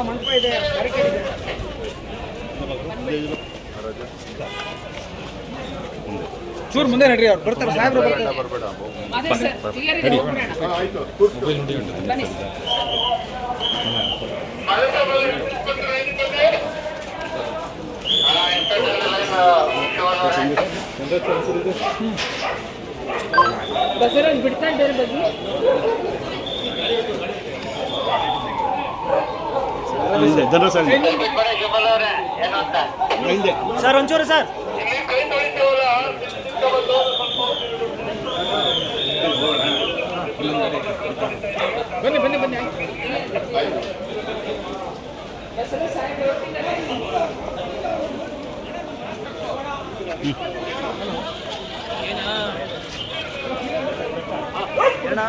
ಮಂಟಪ ಇದೆ, ಬ್ಯಾರಿಕೇಡ್ ಇದೆ. ಚೂರು ಮುಂದೆ ನಡ್ರಿ, ಅವ್ರು ಬರ್ತಾರೆ, ಸಾಹೇಬ್ರು ಬರ್ತಾರೆ. ಬಸವರಾಜ್ ಬಿಡ್ತಾ ಇದ್ದಾರೆ ಬಗ್ಗೆ ಸರ್ ಒಂಚೂರು ಸರ್ ಬನ್ನಿ ಬನ್ನಿ ಬನ್ನಿ. ಏನ